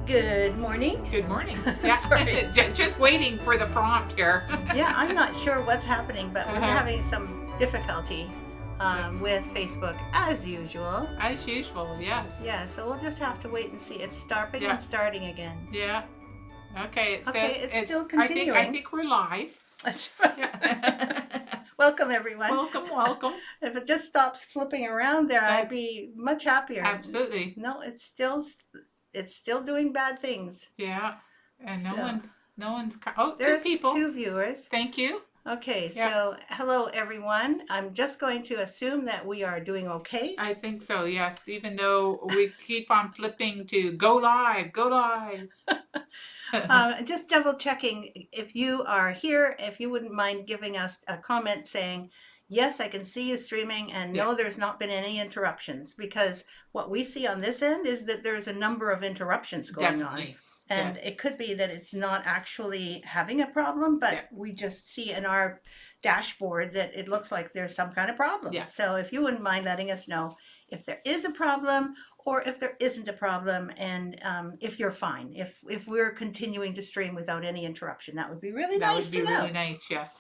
Good morning. Good morning. Yeah, Sorry. just waiting for the prompt here. Yeah, I'm not sure what's happening, but we're Uh-huh. having some difficulty with Facebook as usual. As usual, yes. Yeah, so we'll just have to wait and see. It's stopping Yeah. and starting again. Yeah. Okay, it Okay, says it's still I continuing. think we're live. Yeah. Welcome, everyone. Welcome. If it just stops flipping around there, I'd be much happier. Absolutely. No, it's still doing bad things. Yeah. And no So, one's oh, There's 2 people. 2 viewers. Thank you. Okay, Yeah. so hello everyone. I'm just going to assume that we are doing okay. I think so, yes. Even though we keep on flipping to go live. Just double checking if you are here, if you wouldn't mind giving us a comment saying, yes, I can see you streaming and no, there's not been any interruptions, because what we see on this end is that there's a number of interruptions going Definitely. on. And Yes. it could be that it's not actually having a problem, but Yeah. we just see in our dashboard that it looks like there's some kind of problem. Yeah. So if you wouldn't mind letting us know if there is a problem or if there isn't a problem, and if you're fine, if we're continuing to stream without any interruption, that would be really nice to know. That would be really nice, yes.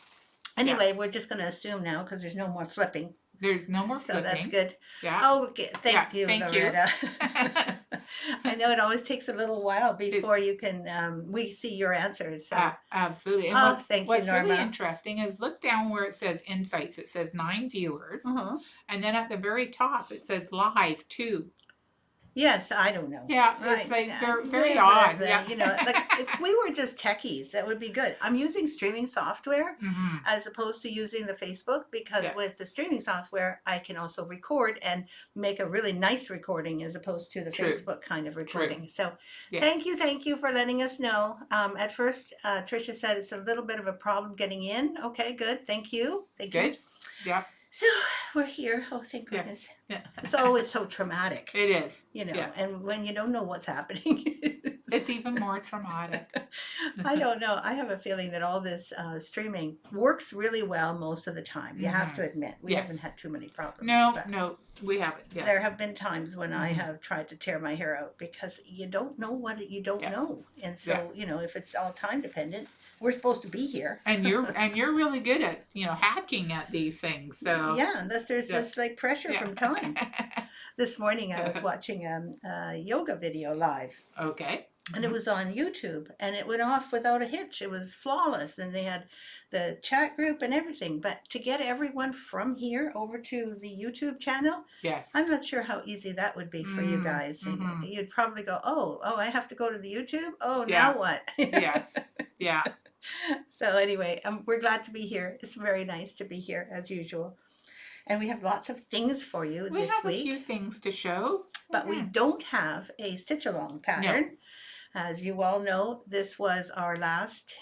Anyway, we're just going to assume now because there's no more flipping. There's no more So flipping. that's good. Yeah. Oh, okay. Thank you, thank you. Loretta. I know it always takes a little while before you can, we see your answers. So. Absolutely. And Oh, thank you, what's Norma. really interesting is look down where it says insights. It says 9 viewers. And then at the very top, it says live 2. Yes, I don't know. Yeah, Right. it's like very odd. Yeah. You know, like if we were just techies, that would be good. I'm using streaming software as opposed to using the Facebook, because with the streaming software, I can also record and make a really nice recording as opposed to the Facebook kind of recording. So thank you for letting us know. At first, Tricia said it's a little bit of a problem getting in. Okay, good. Thank you. Thank you. Yeah. So we're here. Oh, thank goodness. Yeah. It's always so traumatic. It is. You know, and when you don't know what's happening. It's even more traumatic. I don't know. I have a feeling that all this streaming works really well most of the time. You have to admit. We haven't had too many problems. No, we haven't. Yes. There have been times when I have tried to tear my hair out because you don't know what you don't know. And so, you know, if it's all time dependent, we're supposed to be here. And you're really good at, hacking at these things. So yeah, unless there's this like pressure from time. This morning I was watching a yoga video live. Okay. And it was on YouTube, and it went off without a hitch. It was flawless, and they had the chat group and everything. But to get everyone from here over to the YouTube channel, I'm not sure how easy that would be for you guys. You'd probably go, oh, I have to go to the YouTube? Oh, now what? Yes. Yeah. So anyway, we're glad to be here. It's very nice to be here, as usual. And we have lots of things for you this week. We have a few things to show. But we don't have a stitch-along pattern. No. As you all know, this was our last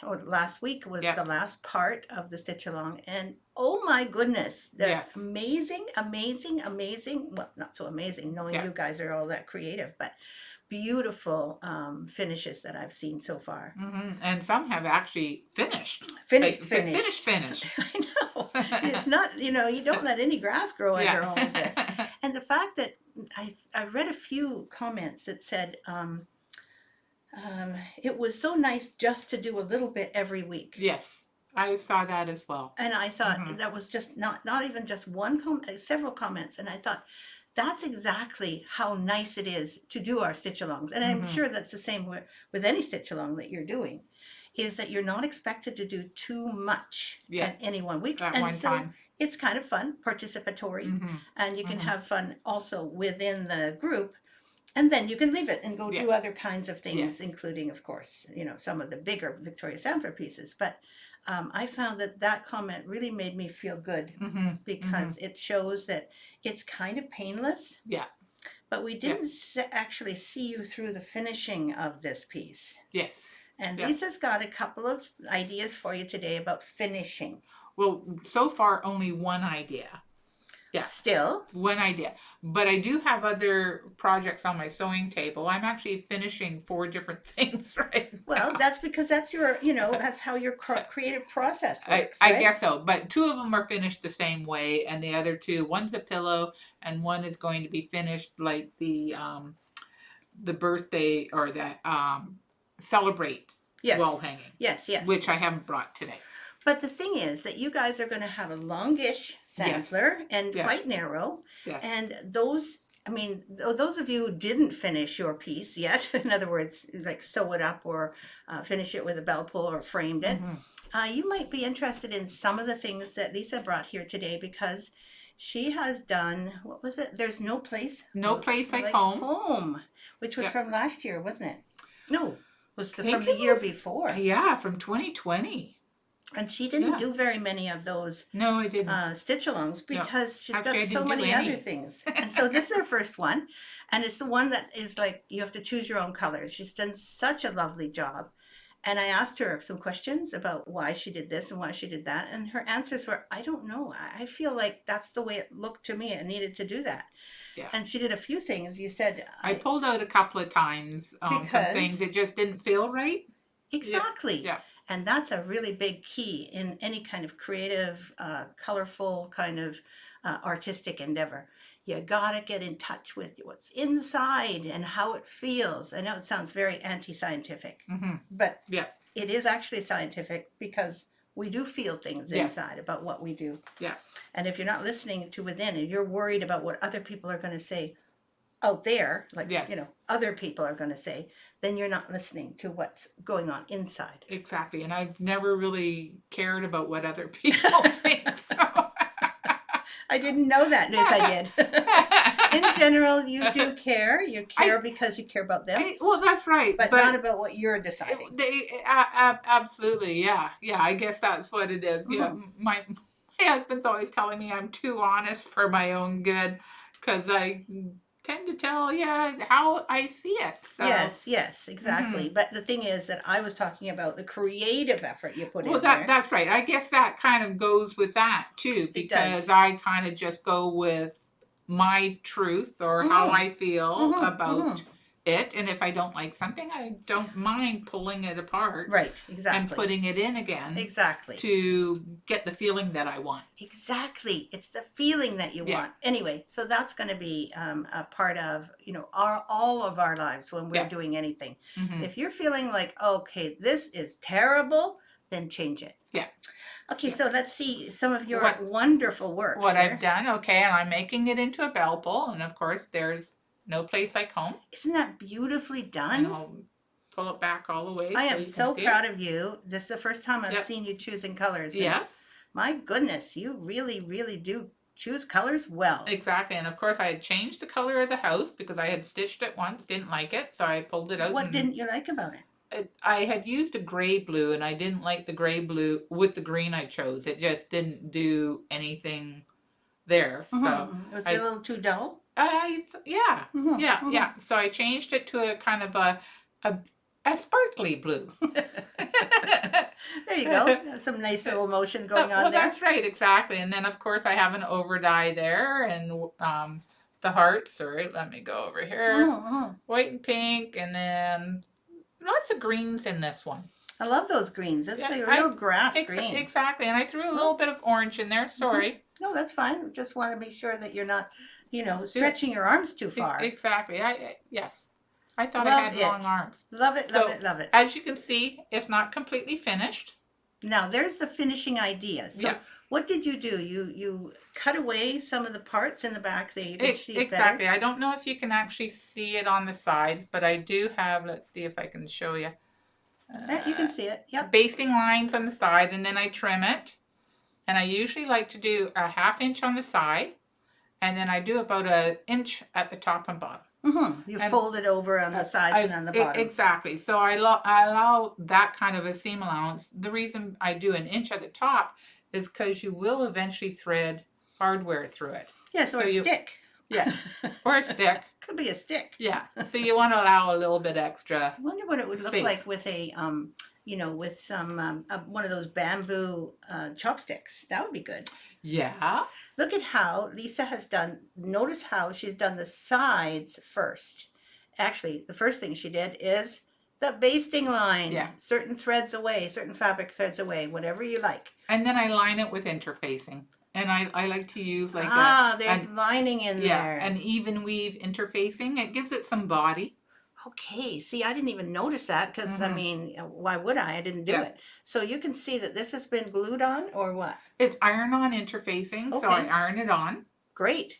week was the last part of the stitch-along. And oh my goodness, that's amazing. Well, not so amazing, knowing you guys are all that creative, but beautiful finishes that I've seen so far. And some have actually finished. Finished. I know. It's not, you don't let any grass grow under all of this. And the fact that I read a few comments that said, it was so nice just to do a little bit every week. Yes, I saw that as well. And I thought that was just not even just one comment, several comments. And I thought, that's exactly how nice it is to do our stitch-alongs. And I'm sure that's the same with any stitch-along that you're doing, is that you're not expected to do too much at any one week. At one time. It's kind of fun, participatory, and you can have fun also within the group. And then you can leave it and go do other kinds of things, including, of course, some of the bigger Victoria Sanford pieces. But I found that comment really made me feel good because it shows that it's kind of painless. Yeah. But we didn't actually see you through the finishing of this piece. Yes. And Lisa's got a couple of ideas for you today about finishing. Well, so far, only one idea. Yeah. Still. One idea. But I do have other projects on my sewing table. I'm actually finishing 4 different things right now. Well, that's because that's your, that's how your creative process works, I guess so. But 2 of them are finished the same way. And the other 2, one's a pillow and one is going to be finished like the the birthday or the celebrate wall hanging. Yes, yes. Which I haven't brought today. But the thing is that you guys are going to have a longish sampler and quite narrow. Yes. And those, I mean, those of you who didn't finish your piece yet, in other words, like sew it up or finish it with a bell pull or framed it, you might be interested in some of the things that Lisa brought here today, because she has done, what was it? There's no place. No place like home. Home, which was from last year, wasn't it? No, it was from the year before. Yeah, from 2020. And she didn't do very many of those. No, I didn't. Stitch-alongs, because she's got so many other things. And so this is her first one. And it's the one that is like, you have to choose your own colors. She's done such a lovely job. And I asked her some questions about why she did this and why she did that. And her answers were, I don't know. I feel like that's the way it looked to me. It needed to do that. Yeah. And she did a few things. You said... I pulled out a couple of times some things that just didn't feel right. Exactly. Yeah. And that's a really big key in any kind of creative, colorful kind of artistic endeavor. You gotta get in touch with what's inside and how it feels. I know it sounds very anti-scientific, but it is actually scientific, because we do feel things inside about what we do. Yeah. And if you're not listening to within and you're worried about what other people are going to say out there, like, you know, other people are going to say, then you're not listening to what's going on inside. Exactly. And I've never really cared about what other people think. So. I didn't know that. Yes, I did. In general, you do care. You care because you care about them. Well, that's right. But not about what you're deciding. Absolutely. Yeah. Yeah. I guess that's what it is. Yeah. My husband's always telling me I'm too honest for my own good, because I tend to tell how I see it. So. Yes, exactly. But the thing is that I was talking about the creative effort you put in there. Well, that's right. I guess that kind of goes with that too, because I kind of just go with my truth or how I feel about it. And if I don't like something, I don't mind pulling it apart. Right, exactly. And putting it in again. Exactly. To get the feeling that I want. Exactly. It's the feeling that you want. Anyway, so that's going to be a part of, you know, all of our lives when we're doing anything. If you're feeling like, okay, this is terrible, then change it. Yeah. Okay, so let's see some of your wonderful work. What I've done, okay, and I'm making it into a bell pull, and of course there's No Place Like Home. Isn't that beautifully done? And I'll pull it back all the way. I am so proud of you. This is the first time I've seen you choosing colors. Yes. My goodness, you really, really do choose colors well. Exactly. And of course I had changed the color of the house because I had stitched it once, didn't like it, so I pulled it out. What didn't you like about it? I had used a gray blue, and I didn't like the gray blue with the green I chose. It just didn't do anything there. So was it a little too dull? Yeah. So I changed it to a kind of a sparkly blue. There you go. Some nice little motion going on there. Well, that's right, exactly. And then of course I have an over dye there, and the hearts. Sorry, let me go over here. White and pink, and then lots of greens in this one. I love those greens. That's like a real grass green. Exactly. And I threw a little bit of orange in there. Sorry. No, that's fine. Just want to make sure that you're not, you know, stretching your arms too far. Exactly. Yes. I thought I had long arms. Love it, love it, love it. As you can see, it's not completely finished. Now, there's the finishing idea. So what did you do? You cut away some of the parts in the back that you can see it exactly. better? I don't know if you can actually see it on the sides, but I do have, let's see if I can show you. You can see it, yep. Basting lines on the side, and then I trim it. And I usually like to do a 1/2 inch on the side, and then I do about 1 inch at the top and bottom. You fold it over on the sides and on the bottom. Exactly. So I allow that kind of a seam allowance. The reason I do 1 inch at the top is because you will eventually thread hardware through it. Yes, or a stick. Yeah, or a stick. Could be a stick. Yeah. So you want to allow a little bit extra. I wonder what it would look like with a, you know, with some one of those bamboo chopsticks. That would be good. Yeah. Look at how Lisa has done. Notice how she's done the sides first. Actually, the first thing she did is the basting line. Yeah. Certain threads away, certain fabric threads away, whatever you like. And then I line it with interfacing. And I like to use like there's lining in there. An even weave interfacing. It gives it some body. Okay, see, I didn't even notice that because I mean, why would I? I didn't do it. So you can see that this has been glued on or what? It's iron-on interfacing, so I Okay. iron it on. Great.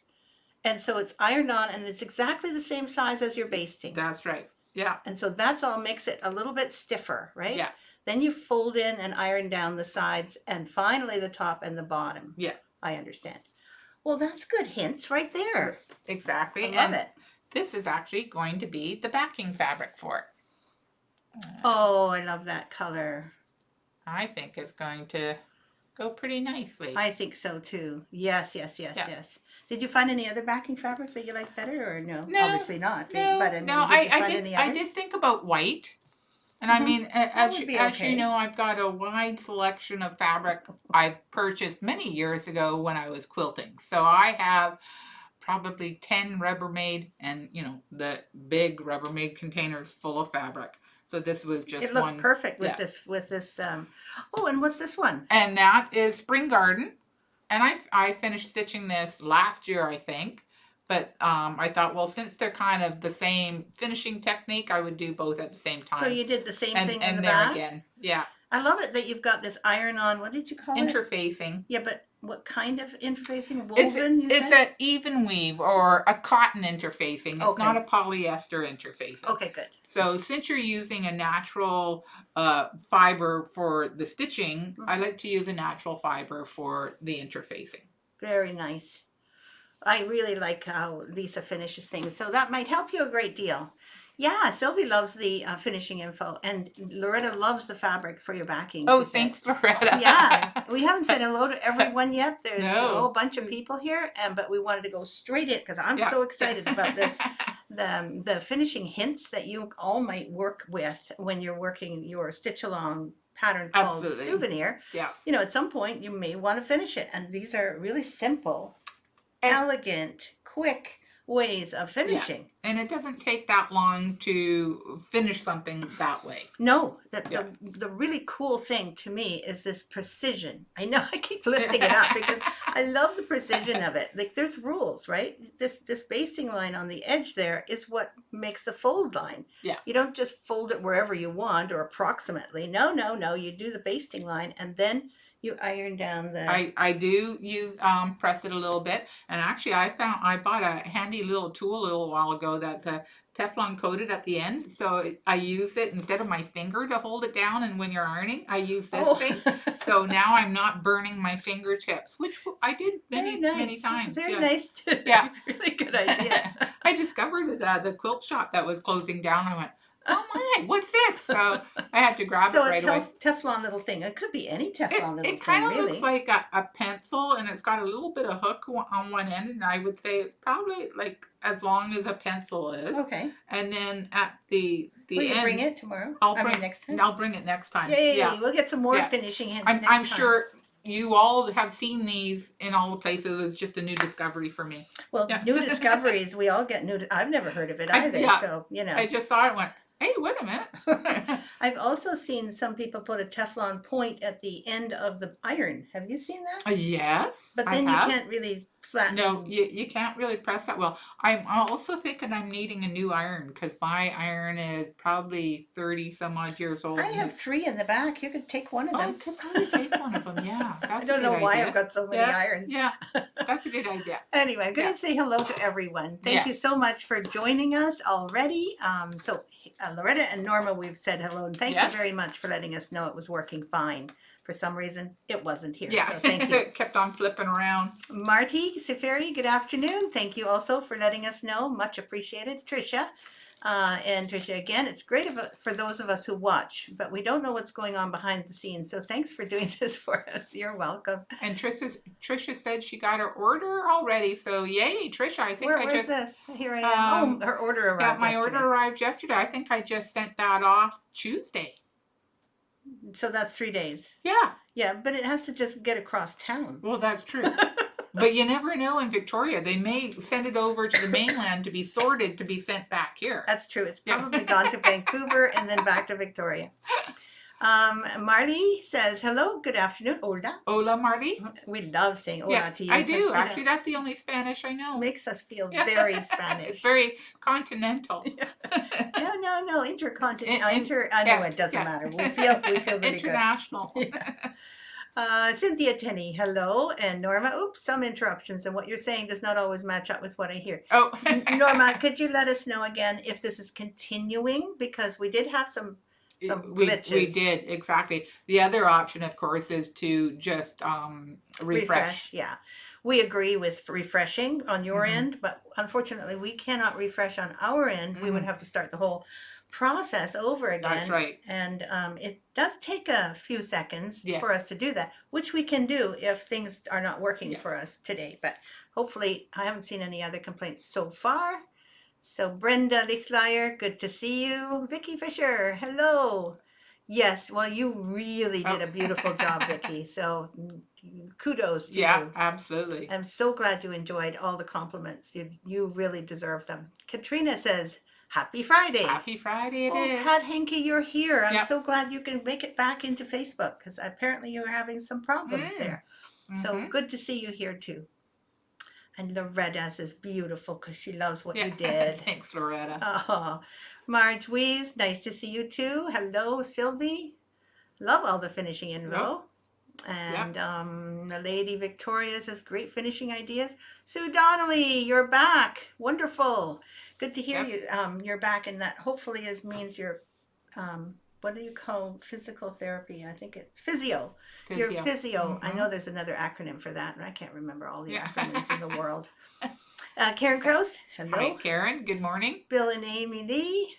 And so it's ironed on and it's exactly the same size as your basting. That's right. Yeah. And so that's all makes it a little bit stiffer, right? Yeah. Then you fold in and iron down the sides and finally the top and the bottom. Yeah. I understand. Well, that's good hints right there. Exactly. I love it. This is actually going to be the backing fabric for it. Oh, I love that color. I think it's going to go pretty nicely. I think so too. Yes, yes, yes, yes. Did you find any other backing fabric that you like better or no? No. Obviously not. No, But I mean, no, did you find any others? I did think about white. And I mean, as okay. you know, I've got a wide selection of fabric I purchased many years ago when I was quilting. So I have probably 10 Rubbermaid and, you know, the big Rubbermaid containers full of fabric. So this was just It looks one, perfect with this oh, and what's this one? And that is Spring Garden. And I finished stitching this last year, I think. But I thought, well, since they're kind of the same finishing technique, I would do both at the same time. So you did the same thing in the there back? again, yeah. I love it that you've got this iron-on, what did you call it? Interfacing. Yeah, but what kind of interfacing? Woven, It's an even weave or a cotton interfacing. It's not a polyester interfacing. Okay, good. So since you're using a natural fiber for the stitching, I like to use a natural fiber for the interfacing. Very nice. I really like how Lisa finishes things, so that might help you a great deal. Yeah, Sylvie loves the finishing info, and Loretta loves the fabric for your backing. Oh, thanks, Loretta. Yeah, we haven't said hello to everyone yet. There's a No. whole bunch of people here, but we wanted to go straight in because I'm so excited about this. The finishing hints that you all might work with when you're working your stitch-along pattern called Souvenir. Yeah. You know, at some point you may want to finish it, and these are really simple, elegant, quick ways of finishing. And it doesn't take that long to finish something that way. No, the really cool thing to me is this precision. I know I keep lifting it up because I love the precision of it. Like there's rules, right? This basting line on the edge there is what makes the fold line. Yeah. You don't just fold it wherever you want or approximately. No. You do the basting line and then you iron down the... I do use press it a little bit, and actually I bought a handy little tool a little while ago that's a Teflon coated at the end, so I use it instead of my finger to hold it down, and when you're ironing I use this thing, so now I'm not burning my fingertips, which I did many times. Very nice. Yeah. Really good idea. I discovered it at the quilt shop that was closing down. I went, oh my, what's this? So I had to grab it right away. So a Teflon little thing. It could be any Teflon little thing, it kind of really. looks like a pencil, and it's got a little bit of hook on one end, and I would say it's probably like as long as a pencil is. Okay. And then at the Will end... you bring it tomorrow? next time? I'll bring it next time. Yay, we'll get some more finishing hints next time. I'm sure you all have seen these in all the places. It's just a new discovery for me. Well, new discoveries, we all get new... I've never heard of it either, so, you know. I just saw it and went, hey, wait a minute. I've also seen some people put a Teflon point at the end of the iron. Have you seen that? Yes, but then you can't really flatten. No, you can't really press that well. I'm also thinking I'm needing a new iron because my iron is probably 30 some odd years old. I have 3 in the back. You could take one of them. I could probably take one of them, yeah. I don't know why I've got so many irons. Yeah, that's a good idea. Anyway, I'm going to say hello to everyone. Thank you so much for joining us already. So Loretta and Norma, we've said hello, and thank you very much for letting us know it was working fine. For some reason, it wasn't here, so thank you. It kept on flipping around. Marty Seferi, good afternoon. Thank you also for letting us know. Much appreciated. Tricia. And Tricia, again, it's great for those of us who watch, but we don't know what's going on behind the scenes, so thanks for doing this for us. You're welcome. And Tricia said she got her order already, so yay, Tricia. I think Where's this? Here I am. Her order arrived yesterday. My order arrived yesterday. I think I just sent that off Tuesday. So that's 3 days. Yeah. Yeah, but it has to just get across town. Well, that's true. But you never know in Victoria. They may send it over to the mainland to be sorted to be sent back here. That's true. It's probably gone to Vancouver and then back to Victoria. Marley says, hello, good afternoon. Hola. Hola, Marty. We love saying hola Yeah, to you. I do. Actually, that's the only Spanish I know. Makes us feel Yeah. very Spanish. It's very continental. No, intercontinental. Yeah, it doesn't yeah. matter. We feel really International. good. Cynthia Tenney, hello. And Norma, oops, some interruptions. And what you're saying does not always match up with what I hear. Oh. Norma, could you let us know again if this is continuing? Because we did have some glitches. We did, exactly. The other option, of course, is to just refresh. Yeah. We agree with refreshing on your end, but unfortunately we cannot refresh on our end. We would have to start the whole process over again. That's right. And it does take a few seconds Yes. for us to do that, which we can do if things are not working Yes. for us today. But hopefully, I haven't seen any other complaints so far. So Brenda Lichtlyer, good to see you. Vicky Fisher, hello. Yes, well, you really did a beautiful job, Vicky. So kudos to you. Yeah, absolutely. I'm so glad you enjoyed all the compliments. You really deserve them. Katrina says, Happy Friday. Happy Friday it is. Pat Henke, you're here. I'm Yep. so glad you can make it back into Facebook because apparently you were having some problems there. So good to see you here too. And Loretta says, beautiful because she loves what you did. Thanks, Loretta. Oh, Marge Wees, nice to see you too. Hello, Sylvie. Love all the finishing info. And the lady Victoria says, great finishing ideas. Sue Donnelly, you're back. Wonderful. Good to hear you. You're back, and that hopefully means you're, what do you call physical therapy? I think it's physio. You're physio. I know there's another acronym for that, and I can't remember all the acronyms in the world. Karen Krause, hello. Hi, Karen. Good morning. Bill and Amy Lee,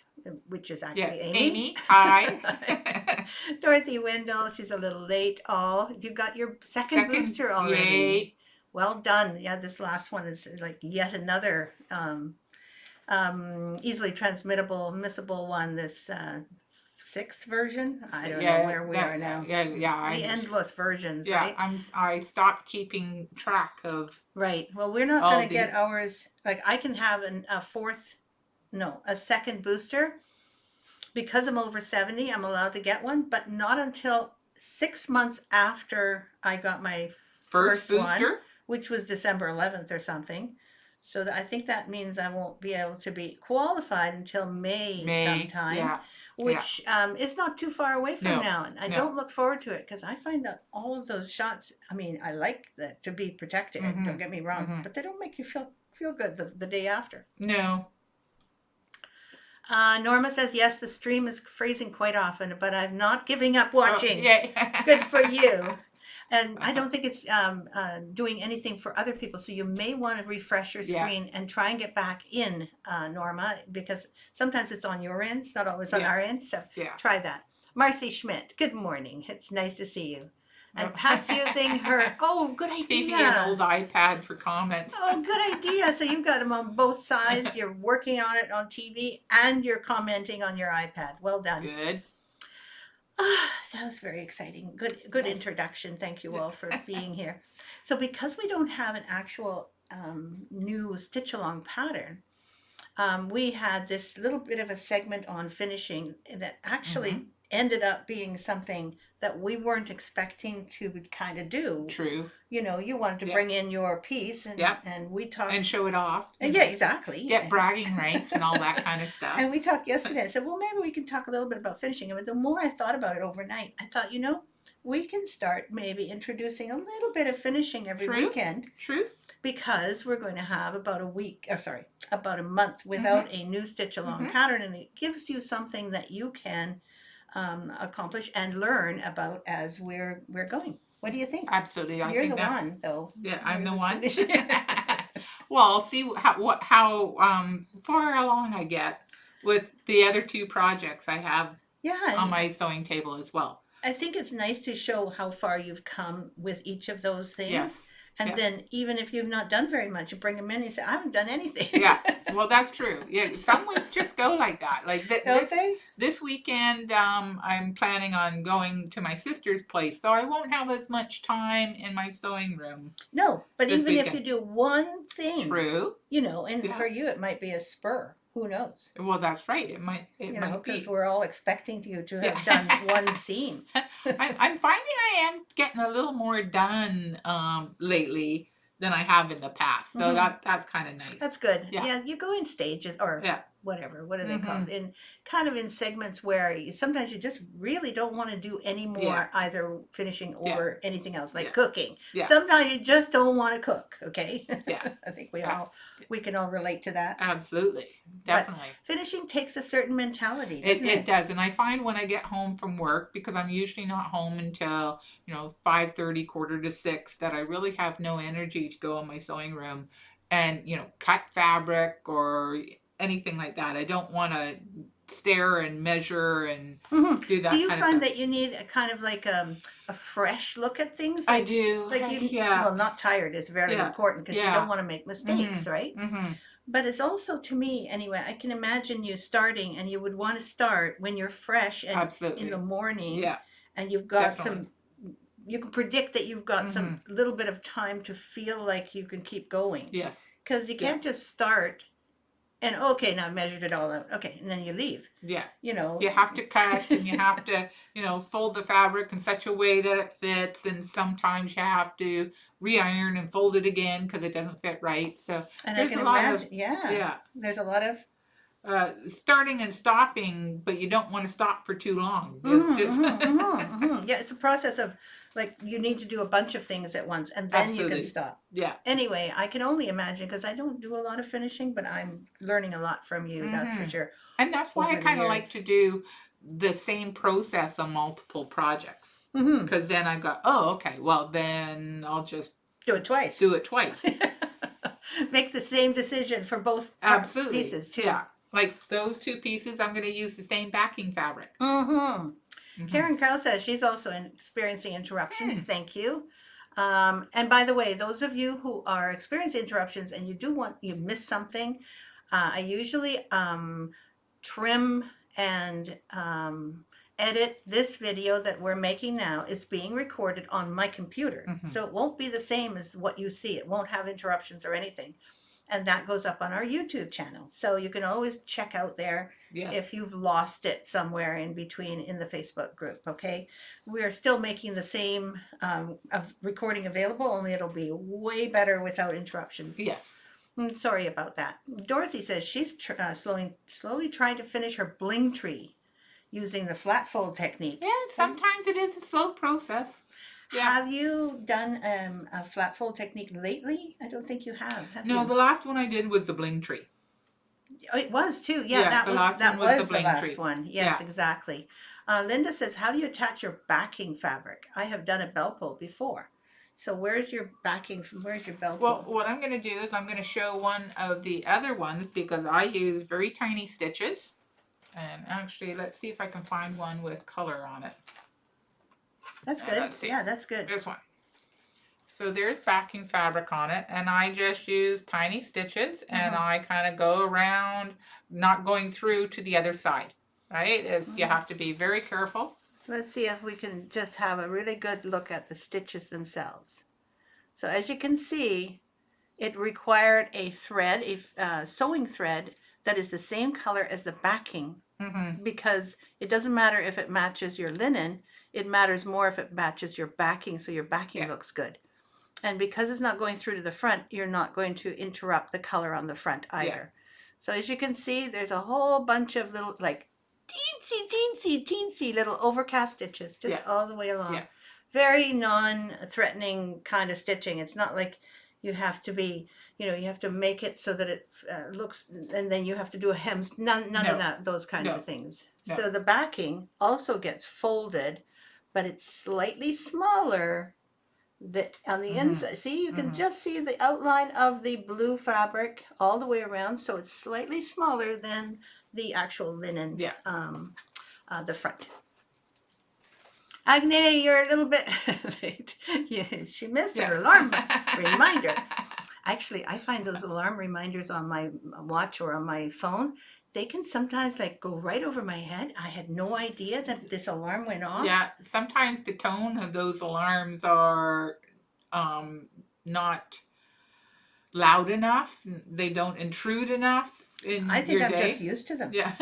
which is actually Amy. Amy, hi. Dorothy Wendell, she's a little late. Oh, you got your second booster already. Yay. Well done. Yeah, this last one is like yet another easily transmittable, missable one. This sixth version. I don't know where we are now. Yeah. The endless versions, right? I stopped keeping track of. Right. Well, we're not going to get ours. Like I can have a second booster. Because I'm over 70, I'm allowed to get one, but not until 6 months after I got my first booster one, which was December 11th or something. So I think that means I won't be able to be qualified until May sometime, which is not too far away from now. And I don't look forward to it because I find that all of those shots, I mean, I like to be protected, don't get me wrong, but they don't make you feel good the day after. No. Norma says, yes, the stream is freezing quite often, but I'm not giving up watching. Oh, Good for you. And I don't think it's doing anything for other people. So you may want to refresh your screen and try and get back in, Norma, because sometimes it's on your end. It's not always on our end. So try that. Marcy Schmidt, good morning. It's nice to see you. And Pat's using her, good idea. TV and old iPad for comments. Oh, good idea. So you've got them on both sides. You're working on it on TV and you're commenting on your iPad. Well done. Good. That was very exciting. Good introduction. Thank you all for being here. So because we don't have an actual new stitch along pattern, we had this little bit of a segment on finishing that actually ended up being something that we weren't expecting to kind of do. True. You know, you wanted to bring in your piece and we talked. And show it off. And exactly. Get bragging rights and all that kind of stuff. And we talked yesterday. I said, well, maybe we can talk a little bit about finishing. But the more I thought about it overnight, I thought, we can start maybe introducing a little bit of finishing every weekend. True. Because we're going to have about a month without a new stitch along pattern. And it gives you something that you can accomplish and learn about as we're going. What do you think? Absolutely. You're the one, though. Yeah, I'm the one. Well, I'll see how far along I get with the other two projects I have on my sewing table as well. I think it's nice to show how far you've come with each of those things. Yes. And then even if you've not done very much, you bring them in and you say, I haven't done anything. Yeah, well, that's true. Yeah, some weeks just go like that. Like this weekend, I'm planning on going to my sister's place, so I won't have as much time in my sewing room. No, but even if you do one thing. True. And for you, it might be a spur. who knows? Well, that's right. It might Because be. we're all expecting you to have Yeah. done one scene. I'm finding I am getting a little more done lately than I have in the past. So that's kind of nice. That's good. Yeah. Yeah, you go in stages or Yeah. whatever. What are they called? In kind of in segments where sometimes you just really don't want to do any more, either finishing or anything else, like cooking. Yeah. Sometimes you just don't want to cook. Okay. Yeah. I think we can all relate to that. Absolutely. Definitely. But finishing takes a certain mentality, It, doesn't it? it does. And I find when I get home from work, because I'm usually not home until, 5:30, 5:45, that I really have no energy to go in my sewing room and, cut fabric or anything like that. I don't want to stare and measure and do that. Do you kind find of stuff. that you need a kind of like a fresh look at things? I do. Like Yeah. well, not tired is very important because you don't want to make mistakes, right? But it's also, to me anyway, I can imagine you starting, and you would want to start when you're fresh and Absolutely. in the morning. Yeah. And you've got Definitely. you can predict that you've got some little bit of time to feel like you can keep going. Yes. Because you can't just start and, okay, now I've measured it all out. Okay, and then you leave. Yeah. You have to cut, and you have to, fold the fabric in such a way that it fits. And sometimes you have to re-iron and fold it again because it doesn't fit right. So and there's I can a lot imagine, of there's a lot of starting and stopping, but you don't want to stop for too long. It's Yeah, it's a process of, like, you need to do a bunch of things at once, and then you can stop. Yeah. Anyway, I can only imagine, because I don't do a lot of finishing, but I'm learning a lot from you. That's for sure. And that's why I kind of like to do the same process on multiple projects. Because then I go, oh, okay, well, then I'll just do it twice. Make the same decision for both pieces too. Yeah. Like those two pieces, I'm going to use the same backing fabric. Karen Cow says she's also experiencing interruptions. Thank you. And by the way, those of you who are experiencing interruptions and you miss something, I usually trim and edit this video that we're making now. Is being recorded on my computer. So it won't be the same as what you see. It won't have interruptions or anything. And that goes up on our YouTube channel. So you can always check out there if you've lost it somewhere in between in the Facebook group, okay? We're still making the same recording available, only it'll be way better without interruptions. Yes. Sorry about that. Dorothy says she's slowly trying to finish her bling tree using the flat fold technique. Yeah, sometimes it is a slow process. Yeah. Have you done a flat fold technique lately? I don't think you have No, you? the last one I did was the bling tree. It was too. Yeah, that was the last one. Yes, exactly. Linda says, how do you attach your backing fabric? I have done a bell pull before. So where's your backing? Where's your bell pull? Well, what I'm going to do is I'm going to show one of the other ones because I use very tiny stitches. And actually, let's see if I can find one with color on it. That's good. Yeah, that's good. This one. So there's backing fabric on it, and I just use tiny stitches, and I kind of go around, not going through to the other side, right? You have to be very careful. Let's see if we can just have a really good look at the stitches themselves. So as you can see, it required a thread, a sewing thread that is the same color as the backing, because it doesn't matter if it matches your linen. It matters more if it matches your backing, so your backing looks good. And because it's not going through to the front, you're not going to interrupt the color on the front either. Yeah. So as you can see, there's a whole bunch of little, like, teensy little overcast stitches just all the way along. Yeah. Very non-threatening kind of stitching. It's not like you have to be, you have to make it so that it looks, and then you have to do a hem. None of that, those kinds of things. No. So the backing also gets folded, but it's slightly smaller on the inside. See, you can just see the outline of the blue fabric all the way around, so it's slightly smaller than the actual linen, the front. Agne, you're a little bit late. Yeah, she missed her alarm reminder. Actually, I find those alarm reminders on my watch or on my phone, they can sometimes go right over my head. I had no idea that this alarm went off. Yeah, sometimes the tone of those alarms are not loud enough. They don't intrude enough. in I think your I'm day? just used to them. Yeah.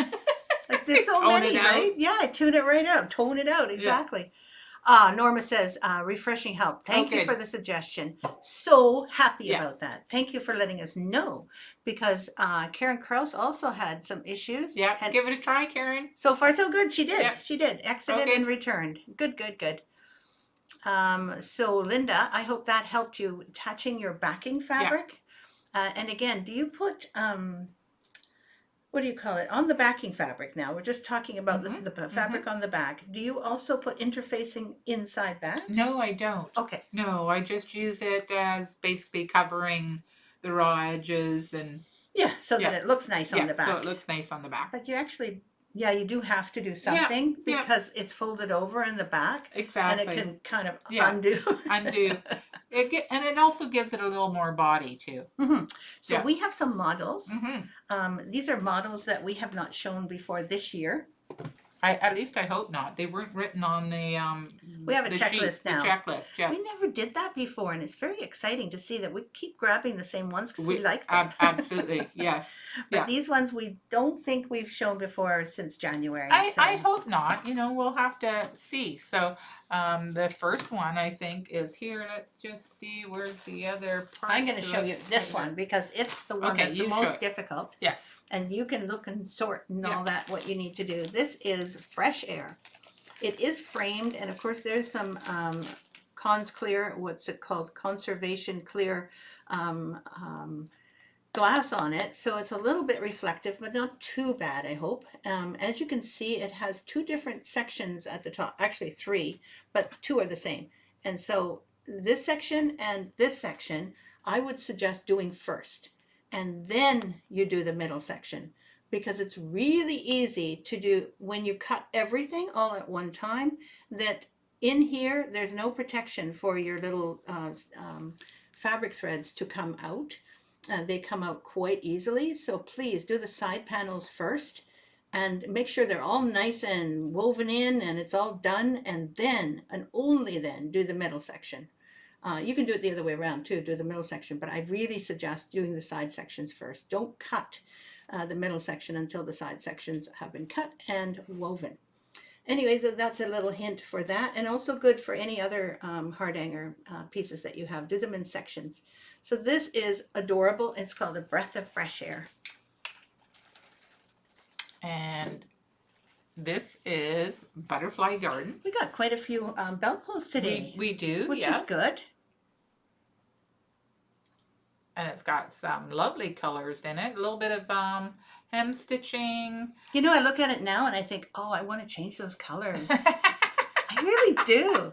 Like there's so Tone many, it out. right? Yeah, I tune it right out. Tone it out. Exactly. Norma says, refreshing help. Thank you good. for the suggestion. So happy Yeah. about that. Thank you for letting us know because Karen Kraus also had some issues. Yeah. And Give it a try, Karen. so far, so good. She did. Yeah. She did. Exited Okay. and returned. Good, good, good. So Linda, I hope that helped you attaching your backing fabric. And again, do you put what do you call it on the backing fabric now? We're just talking about the fabric on the back. Do you also put interfacing inside that? No, I don't. Okay. No, I just use it as basically covering the raw edges and Yeah, so that it looks nice on the back. so it looks nice on the back. But you actually, yeah, you do have to do something because it's folded over in the back. Exactly. And it can kind of undo. Undo. And it also gives it a little more body too. So we have some models. Mm-hmm. These are models that we have not shown before this year. At least I hope not. They weren't written on the we have a checklist now. The checklist, yeah. We never did that before, and it's very exciting to see that we keep grabbing the same ones because we like them. Absolutely, yes. But these ones we don't think we've shown before since January. I hope not. You know, we'll have to see. So the first one I think is here. Let's just see where's the other part. I'm going to show you this one because it's the one that's the most difficult. Yes. And you can look and sort and all that, what you need to do. This is Fresh Air. It is framed, and of course there's some Cons Clear, what's it called? Conservation Clear glass on it. So it's a little bit reflective, but not too bad, I hope. As you can see, it has two different sections at the top. Actually three, but two are the same. And so this section and this section, I would suggest doing first. And then you do the middle section because it's really easy to do when you cut everything all at one time, that in here there's no protection for your little fabric threads to come out. They come out quite easily, so please do the side panels first and make sure they're all nice and woven in and it's all done, and then and only then do the middle section. You can do it the other way around too, do the middle section, but I really suggest doing the side sections first. Don't cut the middle section until the side sections have been cut and woven. Anyways, that's a little hint for that, and also good for any other hard hanger pieces that you have. Do them in sections. So this is adorable. It's called A Breath of Fresh Air. And this is Butterfly Garden. We got quite a few belt pulls today. We do, which is good. And it's got some lovely colors in it. A little bit of hem stitching. You know, I look at it now and I think, oh, I want to change those colors. I really do.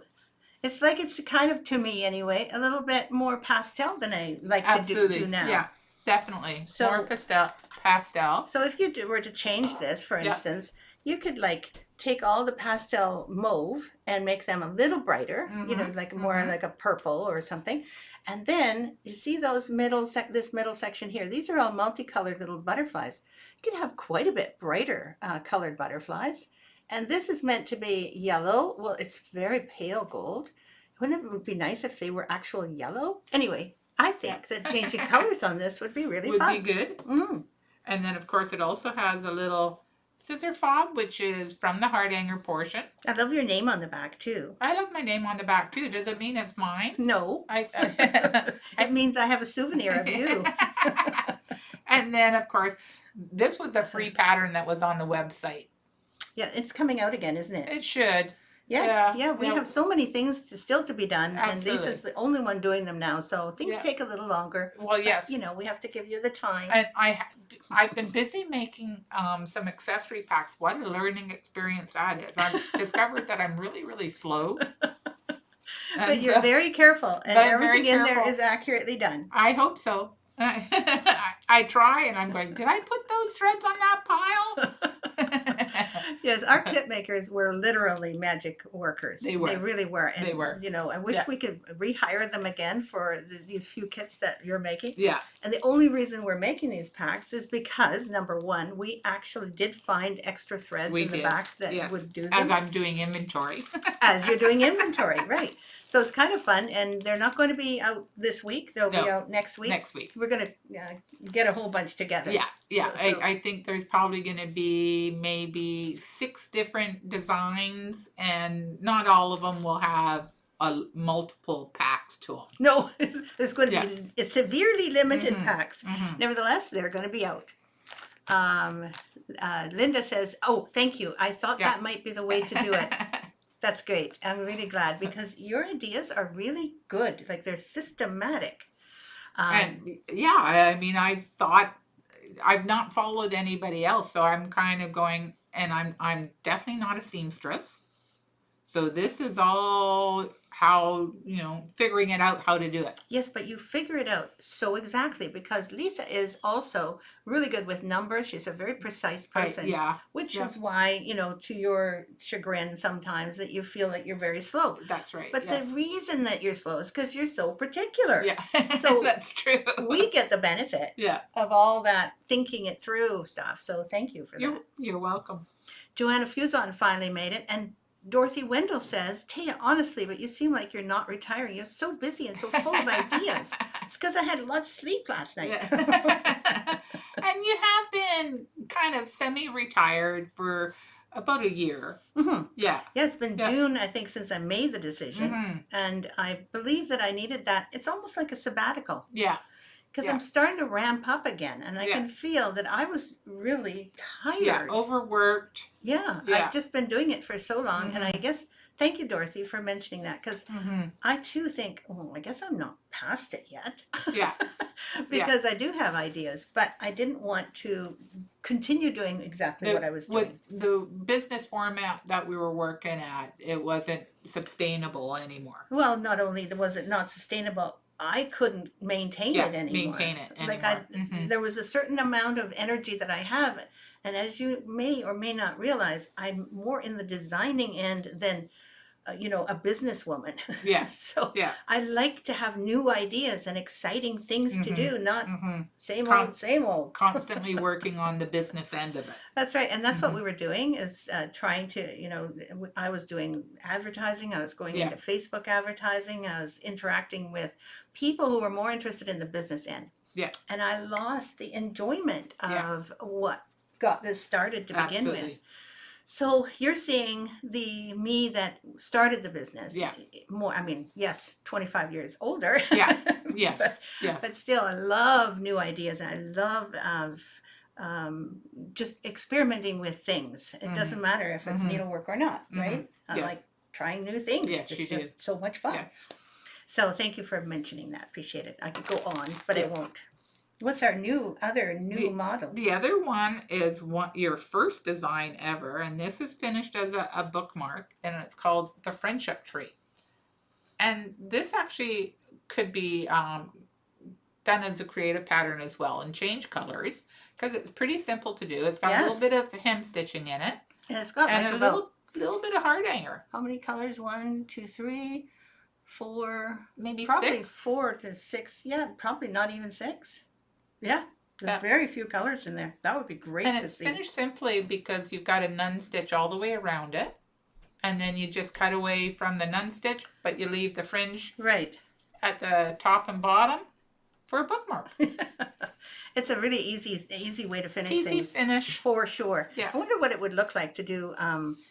It's like it's kind of, to me anyway, a little bit more pastel than I like to do now. Yeah, definitely. So, more pastel. So if you were to change this, for instance, you could like take all the pastel mauve and make them a little brighter, you know, like more like a purple or something. And then you see those this middle section here. These are all multicolored little butterflies. You can have quite a bit brighter colored butterflies. And this is meant to be yellow. Well, it's very pale gold. Wouldn't it be nice if they were actual yellow? Anyway, I think that changing colors on this would be really fun. Would be good. Mm. And then, of course, it also has a little scissor fob, which is from the hard hanger portion. I love your name on the back, too. I love my name on the back, too. Does it mean it's mine? No. It means I have a souvenir of you. And then, of course, this was a free pattern that was on the website. Yeah, it's coming out again, isn't it? It should. Yeah, we have so many things still to be done, Absolutely. and Lisa's the only one doing them now, so things take a little longer. Well, yes. But, you know, we have to give you the time. And I've been busy making some accessory packs. What a learning experience that is. I've discovered that I'm really, really slow. But you're very careful, and everything in there is accurately done. I hope so. I try, and I'm going, did I put those threads on that pile? Yes, our kit makers were literally magic workers. They were. They really were. And, they were. You know, I wish we could rehire them again for these few kits that you're making. Yeah. And the only reason we're making these packs is because, number one, we actually did find extra threads in the back that would do them. As I'm doing inventory. As you're doing inventory, right. So it's kind of fun, and they're not going to be out this week. They'll be out next week. Next week. We're going to get a whole bunch together. Yeah, yeah. So, I think there's probably going to be maybe 6 different designs, and not all of them will have multiple packs to them. no, there's going to be severely limited packs. Mm-hmm. Nevertheless, they're going to be out. Linda says, "Oh, thank you. I thought that might be the way to do it." That's great. I'm really glad because your ideas are really good. Like they're systematic. And yeah, I mean, I thought I've not followed anybody else, so I'm kind of going, and I'm definitely not a seamstress. So this is all how, figuring it out how to do it. Yes, but you figure it out so exactly because Lisa is also really good with numbers. She's a very precise person. Which is why, to your chagrin sometimes that you feel that you're very slow. That's right. But the reason that you're slow is because you're so particular. Yeah. So that's true. We get the benefit of all that thinking it through stuff. So thank you for that. You're welcome. Joanna Fuson finally made it, and Dorothy Wendell says, "Thea, honestly, but you seem like you're not retiring. You're so busy and so full of ideas." It's because I had lots of sleep last night. And you have been kind of semi-retired for about a year. Mm-hmm. Yeah. Yeah, it's been June, I think, since I made the decision. And I believe that I needed that. It's almost like a sabbatical. Yeah. Because I'm starting to ramp up again, and I can feel that I was really tired. Yeah, overworked. Yeah, I've just been doing it for so long, and I guess, thank you, Dorothy, for mentioning that, because I too think, I guess I'm not past it yet. Yeah. Because I do have ideas, but I didn't want to continue doing exactly what I was doing. With the business format that we were working at, it wasn't sustainable anymore. Well, not only was it not sustainable, I couldn't maintain it anymore. There was a certain amount of energy that I have, and as you may or may not realize, I'm more in the designing end than a businesswoman. Yes. So I like to have new ideas and exciting things to do, not same old. Constantly working on the business end of it. That's right. And that's what we were doing is trying to, I was doing advertising. I was going into Facebook advertising. I was interacting with people who were more interested in the business end. Yeah. And I lost the enjoyment of what got this started to begin with. So you're seeing the me that started the business. Yeah. More, 25 years older. Yeah. Yes. But still, I love new ideas, and I love just experimenting with things. It doesn't matter if it's needlework or not, right? I like trying new things. Yes, it's just so much fun. Yeah. So thank you for mentioning that. Appreciate it. I could go on, but I won't. What's our other new model? The other one is your first design ever, and this is finished as a bookmark, and it's called the Friendship Tree. And this actually could be done as a creative pattern as well, and change colors because it's pretty simple to do. It's got a little bit of hem stitching in it, and it's got a little bit of heart hanger. How many colors? 1, 2, 3, 4, maybe probably 6. 4 to 6. Yeah, probably not even 6. Yeah, there's very few colors in there. That would be great to see. And it's finished simply because you've got a nun stitch all the way around it. And then you just cut away from the nun stitch, but you leave the fringe at the top and bottom for a bookmark. It's a really easy way to finish things. Easy finish. For sure. Yeah. I wonder what it would look like to do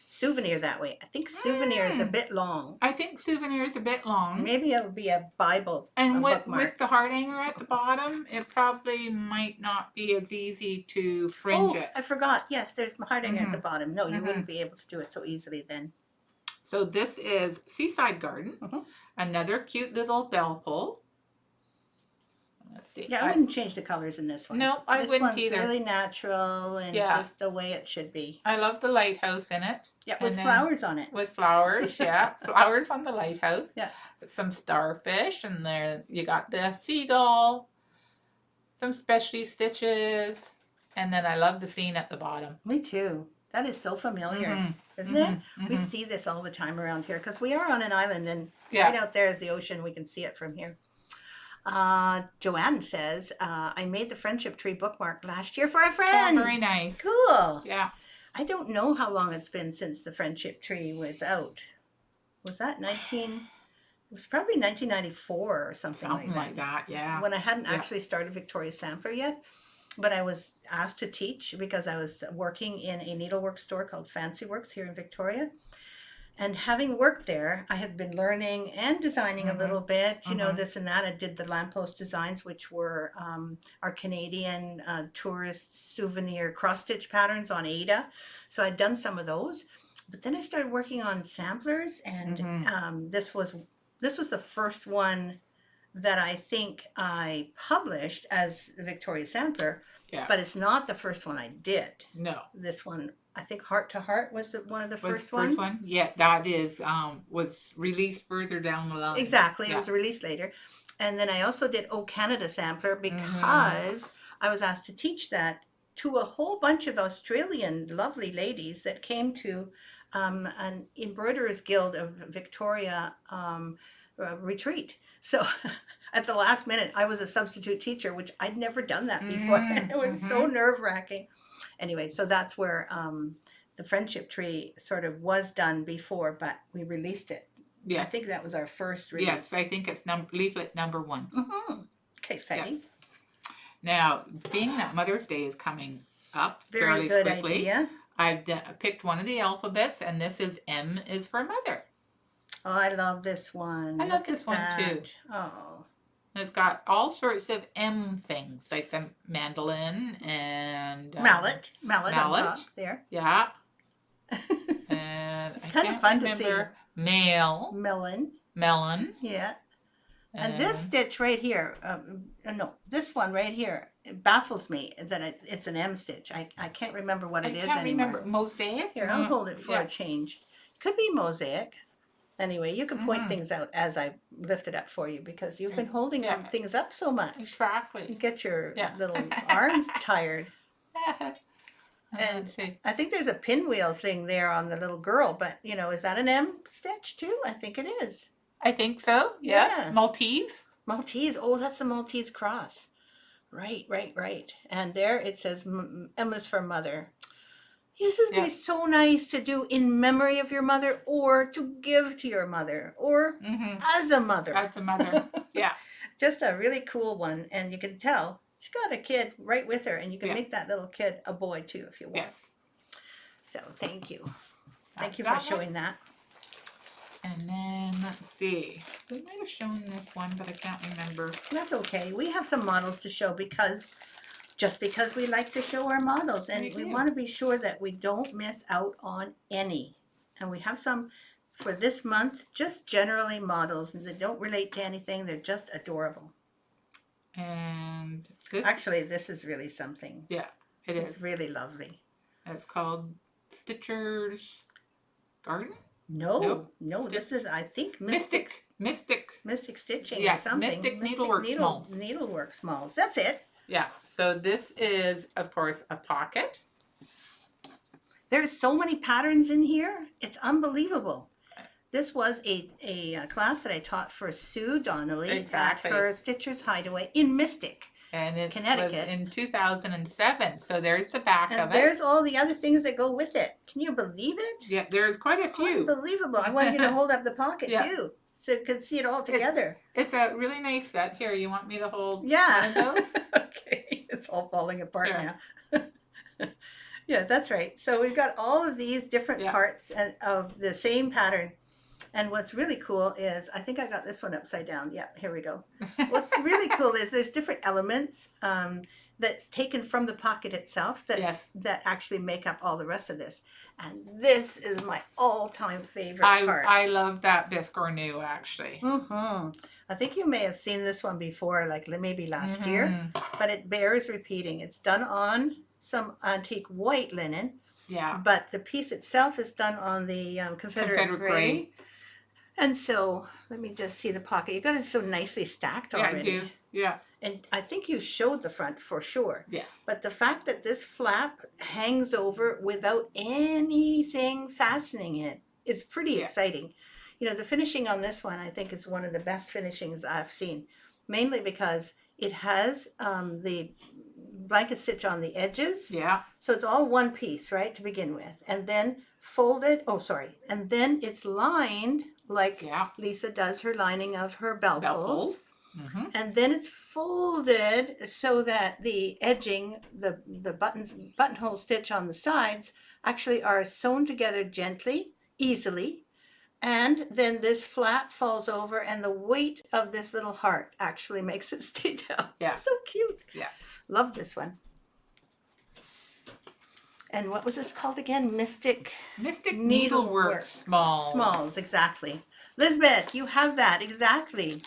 souvenir that way. I think souvenir is a bit long. I think souvenir is a bit long. Maybe it'll be a Bible. And with the heart hanger at the bottom, it probably might not be as easy to fringe it. I forgot. Yes, there's heart hanger at the bottom. No, you wouldn't be able to do it so easily then. So this is Seaside Garden. Another cute little bell pull. Let's see. Yeah, I wouldn't change the colors in this one. No, I wouldn't either. This one's really natural and just the way it should be. I love the lighthouse in it. Yeah, with flowers on it. With flowers, flowers on the lighthouse. Yeah. Some starfish, and there you got the seagull, some specialty stitches, and then I love the scene at the bottom. Me too. That is so familiar, isn't it? We see this all the time around here because we are on an island, and right out there is the ocean. We can see it from here. Joanne says, I made the Friendship Tree bookmark last year for a friend. Oh, very nice. Cool. Yeah. I don't know how long it's been since the Friendship Tree was out. Was that was probably 1994 or something Something like like that. that, yeah. When I hadn't Yeah. actually started Victoria Sampler yet, but I was asked to teach because I was working in a needlework store called Fancy Works here in Victoria. And having worked there, I had been learning and designing a little bit, this and that. I did the lamppost designs, which were our Canadian tourist souvenir cross stitch patterns on Ada. So I'd done some of those, but then I started working on samplers, and this was the first one that I think I published as the Victoria Sampler, Yeah. but it's not the first one I did. No. This one, I think Heart to Heart was one of the Was first ones. one? Yeah, that is was released further down the line. Exactly, Yeah. It was released later. And then I also did O Canada Sampler because I was asked to teach that to a whole bunch of Australian lovely ladies that came to an Embroiderers Guild of Victoria retreat. So at the last minute, I was a substitute teacher, which I'd never done that before. It was so nerve-wracking. Anyway, so that's where the Friendship Tree sort of was done before, but we released it. Yes. I think that was our first release. Yes, I think it's leaflet number 1. Okay, exciting. Yeah. Now, being that Mother's Day is coming up Very fairly good quickly, idea. I've picked one of the alphabets, and this is M is for mother. Oh, I love this one. I love this one too. Oh. And it's got all sorts of M things, like the mandolin and mallet on top there. Yeah. And it's kind of fun to see. Melon. Yeah. And this stitch right here, this one right here, it baffles me that it's an M stitch. I can't remember what it is anymore. I can't remember. Mosaic? Here, I'll hold it for a change. Could be mosaic. Anyway, you can point things out as I lift it up for you because you've been holding things up so much. Exactly. You get your little arms tired. And I think there's a pinwheel thing there on the little girl, but is that an M stitch too? I think it is. I think so. Yes. Yeah. Maltese. Oh, that's the Maltese cross. Right. And there it says M is for mother. This would be so nice to do in memory of your mother or to give to your mother or as a mother. As a mother, yeah. Just a really cool one. And you can tell she got a kid right with her, and you can make that little kid a boy too if you want. Yes. So thank you. Thank you for showing that. And then, let's see. We might have shown this one, but I can't remember. That's okay. We have some models to show because we like to show our models, and we want to be sure that we don't miss out on any. And we have some for this month, just generally models, and they don't relate to anything. They're just adorable. And this... Actually, this is really something. Yeah, it's really lovely. It's called Stitcher's Garden? No, this is, I think, Mystic Stitching or something. Mystic Needlework Smalls. Needlework Smalls. That's it. Yeah, so this is, of course, a pocket. There's so many patterns in here. It's unbelievable. This was a class that I taught for Sue Donnelly at her Stitcher's Hideaway in Mystic, and it Connecticut. Was in 2007. So there's the back of it. There's all the other things that go with it. Can you believe it? Yeah, there's quite a few. Unbelievable. I want you to hold up the pocket too, so you can see it all together. It's a really nice set. Here, you want me to hold one of those? Okay, it's all falling apart now. Yeah, that's right. So we've got all of these different parts of the same pattern. And what's really cool is, I think I got this one upside down. Yeah, here we go. What's really cool is there's different elements that's taken from the pocket itself that actually make up all the rest of this. And this is my all-time favorite part. I love that Biscornu, actually. I think you may have seen this one before, like maybe last year, but it bears repeating. It's done on some antique white linen. Yeah. But the piece itself is done on the Confederate gray. And so, let me just see the pocket. You got it so nicely stacked already. Yeah, I do. Yeah. And I think you showed the front for sure. Yes. But the fact that this flap hangs over without anything fastening it is pretty exciting. The finishing on this one, I think, is one of the best finishings I've seen. Mainly because it has the blanket stitch on the edges. Yeah. So it's all one piece, right, to begin with. And then folded, and then it's lined like Lisa does her lining of her bell pulls. Mm-hmm. And then it's folded so that the edging, the buttonhole stitch on the sides actually are sewn together gently, easily. And then this flap falls over and the weight of this little heart actually makes it stay down. Yeah. So cute. Yeah. Love this one. And what was this called again? Mystic Needlework Smalls. Smalls, exactly. Lisbeth, you have that, exactly.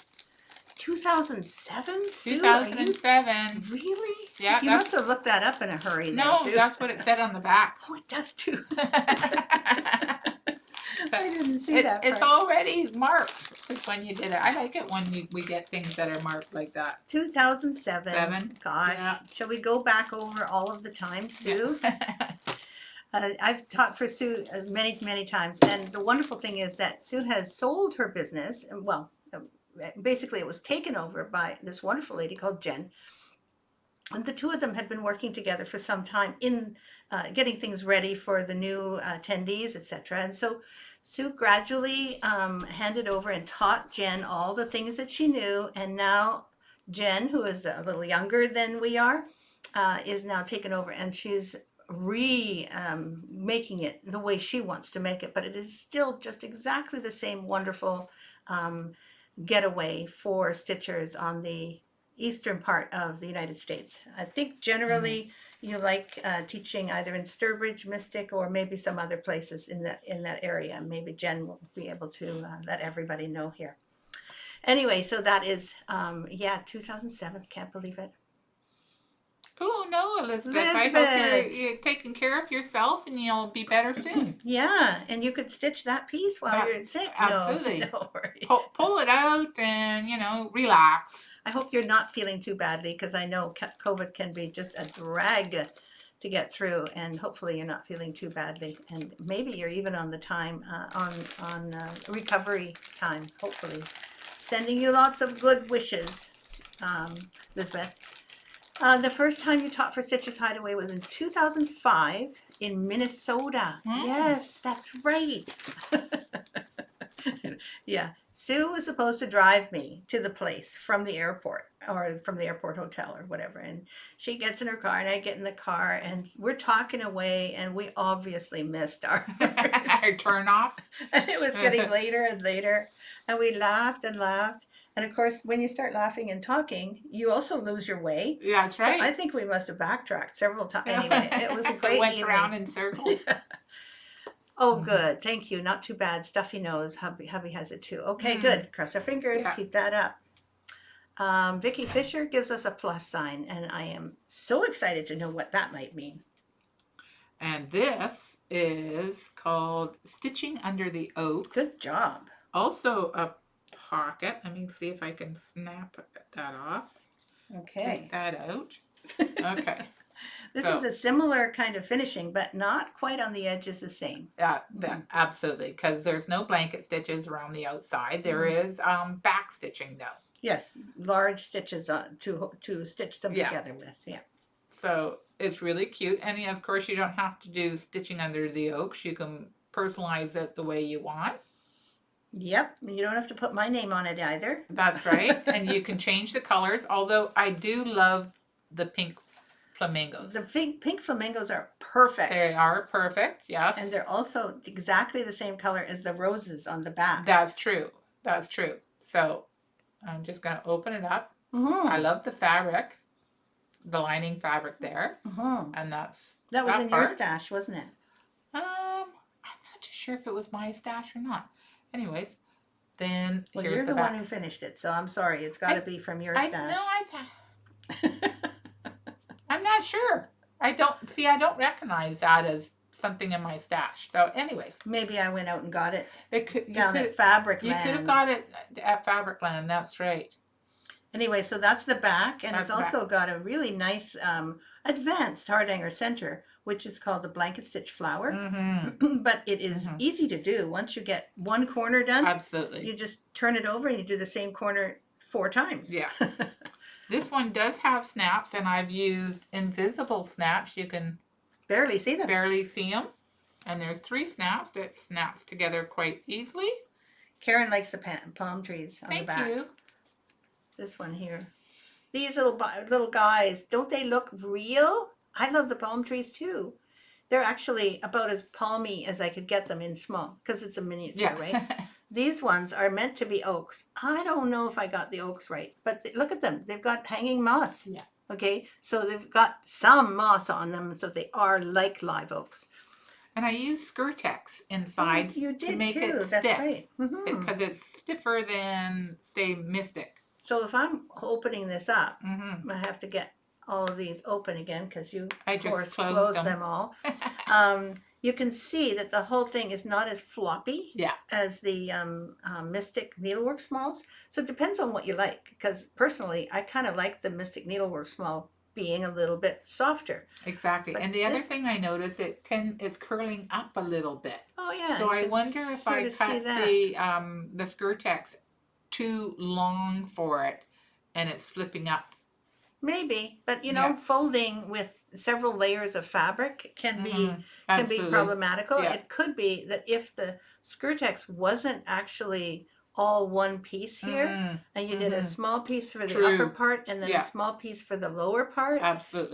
2007, Sue? 2007. Really? Yeah. You must have looked that up in a hurry. No, Sue. that's what it said on the back. Oh, it does too. I didn't see that part. It's already marked when you did it. I like it when we get things that are marked like that. 2007. Gosh. Yeah. Shall we go back over all of the time, Sue? Yeah. I've taught for Sue many, many times. And the wonderful thing is that Sue has sold her business. Well, basically it was taken over by this wonderful lady called Jen. And the two of them had been working together for some time in getting things ready for the new attendees, etc. And so Sue gradually handed over and taught Jen all the things that she knew. And now Jen, who is a little younger than we are, is now taken over, and she's making it the way she wants to make it. But it is still just exactly the same wonderful getaway for stitchers on the eastern part of the United States. I think generally you like teaching either in Sturbridge, Mystic, or maybe some other places in that area. Maybe Jen will be able to let everybody know here. Anyway, so that is 2007. Can't believe it. Oh no, Elizabeth! I hope you're taking care of yourself and you'll be better soon. Yeah, and you could stitch that piece while you're sick. Absolutely. No, don't worry. Pull it out and relax. I hope you're not feeling too badly, because I know COVID can be just a drag to get through, and hopefully you're not feeling too badly, and maybe you're even on the time on recovery time. Hopefully, sending you lots of good wishes, Lisbeth. The first time you taught for Stitches Hideaway was in 2005 in Minnesota. Yes, that's right. Yeah, Sue was supposed to drive me to the place from the airport, or from the airport hotel or whatever. And she gets in her car and I get in the car and we're talking away, and we obviously missed our turn off. And it was getting later and later, and we laughed and laughed. And of course, when you start laughing and talking, you also lose your way. Yeah, that's right. So I think we must have backtracked several times. Anyway, it was a great went evening. Around in circles. Yeah. Oh, good. Thank you. Not too bad. Stuffy nose. Hubby has it too. Okay, good. Cross our fingers. Yeah. Keep that up. Vicki Fisher gives us a plus sign, and I am so excited to know what that might mean. And this is called Stitching Under the Oaks. Good job. Also a pocket. Let me see if I can snap that off. Okay. Take that out. Okay. This is a similar kind of finishing, but not quite on the edges the same. Yeah, absolutely, because there's no blanket stitches around the outside. There is back stitching though. Yes, large stitches to stitch them together with. Yeah. So it's really cute, and of course you don't have to do stitching under the oaks. You can personalize it the way you want. Yep, you don't have to put my name on it either. That's right, and you can change the colors. Although I do love the pink flamingos. The pink flamingos are perfect. They are perfect, yes. And they're also exactly the same color as the roses on the back. That's true. That's true. So I'm just going to open it up. Mm-hmm. I love the fabric, the lining fabric there. Mm-hmm. And that was in your stash, wasn't it? I'm not too sure if it was my stash or not. Anyways, then well, you're the one who finished it, so I'm sorry. It's got to be from your stash. I thought. I'm not sure. I don't recognize that as something in my stash. So anyways. Maybe I went out and got it at Fabricland. You could have got it at Fabricland, that's right. Anyway, so that's the back, and it's also got a really nice advanced hardhanger center, which is called the blanket stitch flower. Mm-hmm. But it is easy to do. Once you get one corner done, absolutely, you just turn it over and you do the same corner 4 times. Yeah. This one does have snaps, and I've used invisible snaps. You can barely see them. And there's 3 snaps that snaps together quite easily. Karen likes the palm trees on the back. Thank you. This one here. These little guys, don't they look real? I love the palm trees too. They're actually about as palmy as I could get them in small because it's a miniature, right? These ones are meant to be oaks. I don't know if I got the oaks right, but look at them. They've got hanging moss. Yeah. Okay, so they've got some moss on them, so they are like live oaks. And I use Skirtex inside to make it stiff. That's right. Because it's stiffer than, say, Mystic. So if I'm opening this up, I have to get all of these open again because you, of course, closed them all. You can see that the whole thing is not as floppy as the Mystic Needlework Smalls. So it depends on what you like. Because personally, I kind of like the Mystic Needlework Small being a little bit softer. Exactly. But and the other thing I noticed, it's curling up a little bit. Oh yeah. So I wonder if I cut the Skirtex too long for it and it's flipping up. Maybe, but you know, folding with several layers of fabric can be problematical. Yeah. It could be that if the Skirtex wasn't actually all one piece here, and you did a small piece for the upper part and then a small piece for the lower part,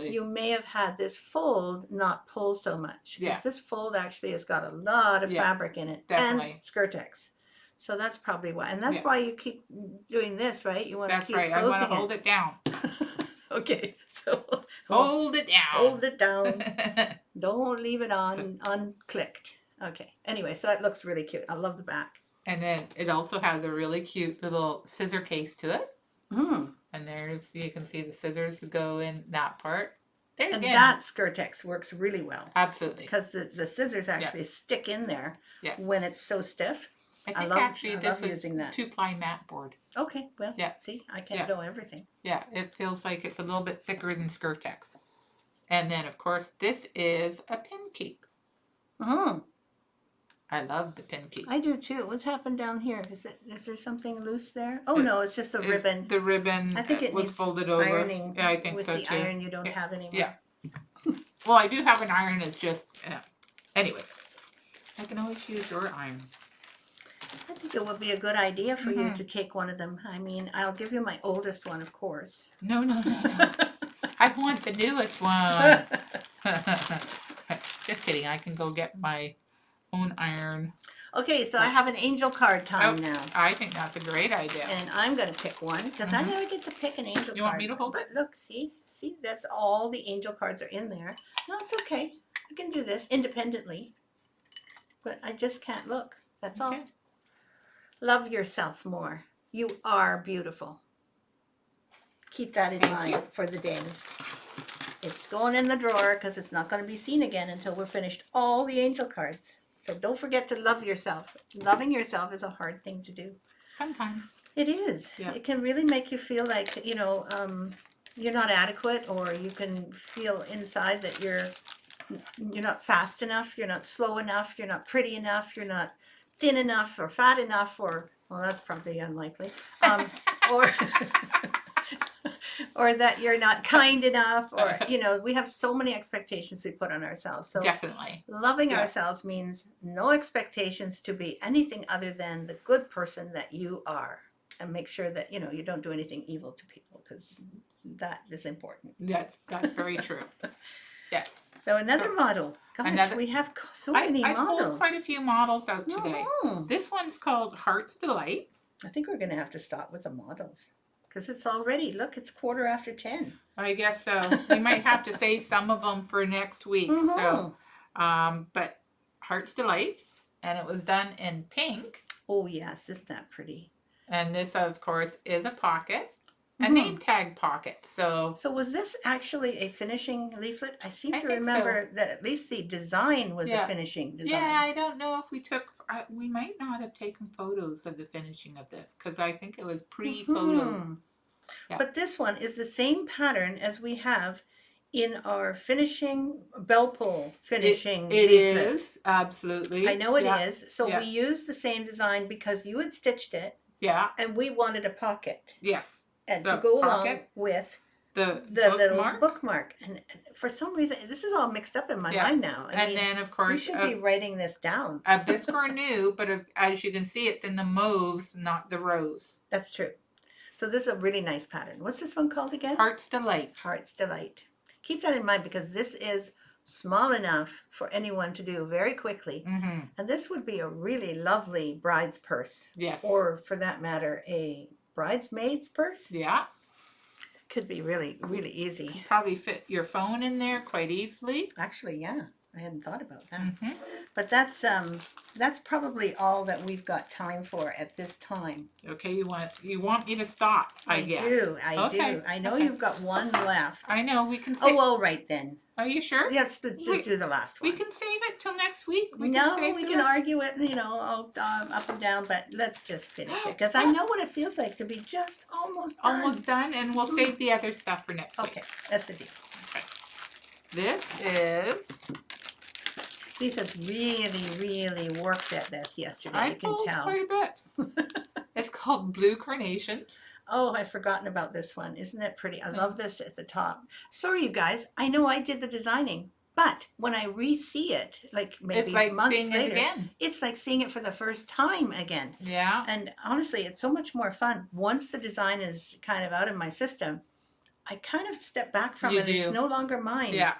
you may have had this fold not pull so much. Because this fold actually has got a lot of fabric in it and Skirtex. So that's probably why. And that's why you keep doing this, right? You want to keep closing it. I want to hold it down. Okay, so hold it down. Hold it down. Don't leave it on unclicked. Okay. Anyway, so that looks really cute. I love the back. And then it also has a really cute little scissor case to it. And you can see the scissors go in that part. And that Skirtex works really well. Absolutely. Because the scissors actually stick in there when it's so stiff. I think this was using that 2-ply mat board. Okay, well, see, I can't know everything. Yeah, it feels like it's a little bit thicker than Skirtex. And then, of course, this is a pin keep. I love the pin keep. I do too. What's happened down here? Is there something loose there? Oh no, it's just the ribbon. The ribbon I think it was folded over. Ironing I think with so the too. Iron you don't have anymore. Yeah. Well, I do have an iron. It's just, anyways, I can always use your iron. I think it would be a good idea for you to take one of them. I mean, I'll give you my oldest one, of course. No. I want the newest one. Just kidding. I can go get my own iron. Okay, so I have an angel card time now. I think that's a great idea. And I'm going to pick one because I never get to pick an angel card. You want me to hold it? But look, see, that's all the angel cards are in there. No, it's okay. I can do this independently. But I just can't look. That's all. Love yourself more. You are beautiful. Keep that in mind for the day. It's going in the drawer because it's not going to be seen again until we're finished all the angel cards. So don't forget to love yourself. Loving yourself is a hard thing to do. Sometimes. It is. Yeah. It can really make you feel like, you're not adequate, or you can feel inside that you're not fast enough, you're not slow enough, you're not pretty enough, you're not thin enough or fat enough, or, well, that's probably unlikely, or that you're not kind enough, or, we have so many expectations we put on ourselves. So definitely. Loving ourselves means no expectations to be anything other than the good person that you are, and make sure that, you don't do anything evil to people, because that is important. That's very true. Yes. So another model. Gosh, we have so many models. I pulled quite a few models out today. This one's called Heart's Delight. I think we're going to have to stop with the models because it's already, look, it's 10:15. I guess so. We might have to save some of them for next week. So, but Heart's Delight, and it was done in pink. Oh yes, isn't that pretty? And this, of course, is a pocket. A name tag pocket. So was this actually a finishing leaflet? I seem to remember that at least the design was a finishing design. Yeah, I don't know if we might not have taken photos of the finishing of this, because I think it was pre-photo. Yeah. But this one is the same pattern as we have in our finishing bell pull finishing leaflet. It is, absolutely. I know it is. So we used the same design because you had stitched it. Yeah. And we wanted a pocket. Yes. And to go along with the little bookmark. bookmark. And for some reason, this is all mixed up in my mind now. I mean, then of we course should be writing this down. a bisque new, but as you can see, it's in the mauves, not the rose. That's true. So this is a really nice pattern. What's this one called again? Heart's Delight. Heart's Delight. Keep that in mind because this is small enough for anyone to do very quickly. Mm-hmm. And this would be a really lovely bride's purse. Yes. Or for that matter, a bridesmaid's purse. Yeah. Could be really, really easy. You probably fit your phone in there quite easily. Actually, yeah. I hadn't thought about that. Mm-hmm. But that's probably all that we've got time for at this time. Okay, you want me to stop, I guess. I do. I know you've got one left. I know, we can save. Oh, all right then. Are you sure? Let's do the last one. We can save it till next week. We can argue it, all up and down, but let's just finish it because I know what it feels like to be just almost done. Almost done, and we'll save the other stuff for next week. Okay, that's the deal. Okay. This is. Lisa's really, really worked at this yesterday. I you can pulled tell. quite a bit. It's called Blue Carnation. Oh, I've forgotten about this one. Isn't that pretty? I love this at the top. Sorry, you guys. I know I did the designing, but when I re-see it, like maybe it's like months seeing later, it again. It's like seeing it for the first time again. Yeah. And honestly, it's so much more fun. Once the design is kind of out of my system, I kind of step back from it. It's no longer mine. Yeah.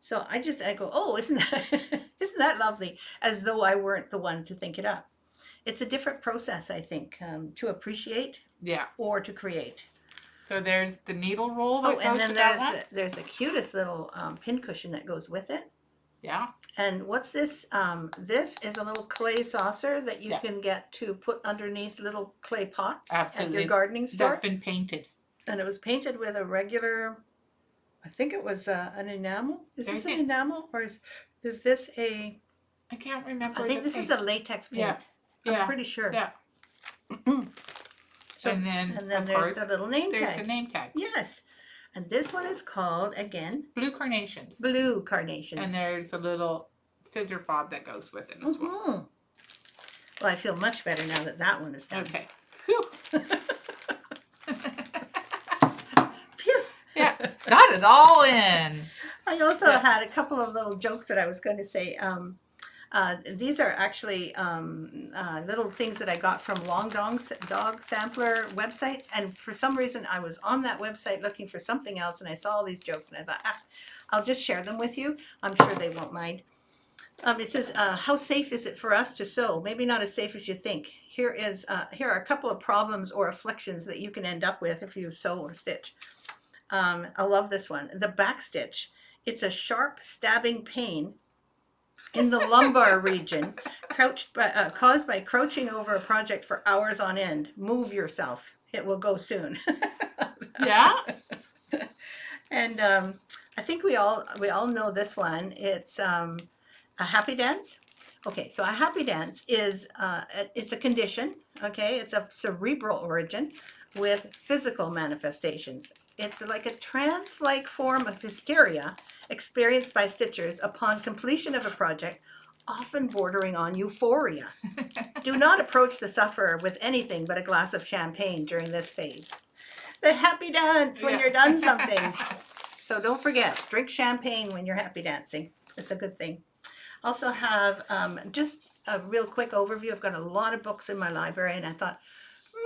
So I go, oh, isn't that lovely? As though I weren't the one to think it up. It's a different process, I think, to appreciate. Yeah. Or to create. So there's the needle roll that goes and then with that one. there's the cutest little pin cushion that goes with it. Yeah. And what's this? This is a little clay saucer that you can get to put underneath little clay pots at your gardening store. That's been painted. And it was painted with a regular, I think it was an enamel. Is this an enamel or is this a? I can't remember. I think this is a latex paint. Yeah. I'm pretty sure. Yeah. So, and then there's the little name tag. There's the name tag. Yes. And this one is called, again, Blue Carnations. Blue Carnations. And there's a little scissor fob that goes with it as well. Well, I feel much better now that that one is done. Okay. Phew. Phew. Yeah, got it all in. I also had a couple of little jokes that I was going to say. These are actually little things that I got from Long Dog Sampler website. And for some reason, I was on that website looking for something else, and I saw all these jokes, and I thought, I'll just share them with you. I'm sure they won't mind. It says, how safe is it for us to sew? Maybe not as safe as you think. Here are a couple of problems or afflictions that you can end up with if you sew or stitch. I love this one. The back stitch. It's a sharp stabbing pain in the lumbar region, caused by crouching over a project for hours on end. Move yourself. It will go soon. Yeah. And I think we all know this one. It's a happy dance. Okay, so a happy dance is it's a condition. Okay, it's of cerebral origin with physical manifestations. It's like a trance-like form of hysteria experienced by stitchers upon completion of a project, often bordering on euphoria. Do not approach the sufferer with anything but a glass of champagne during this phase. The happy dance when you're done something. So don't forget, drink champagne when you're happy dancing. It's a good thing. Also have just a real quick overview. I've got a lot of books in my library, and I thought,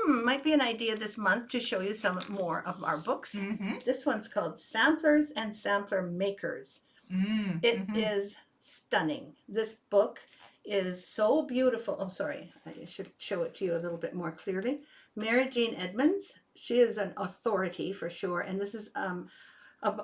might be an idea this month to show you some more of our books. Mm-hmm. This one's called Samplers and Sampler Makers. Mm-hmm. It is stunning. This book is so beautiful. Oh, sorry. I should show it to you a little bit more clearly. Mary Jean Edmonds. She is an authority for sure. And this is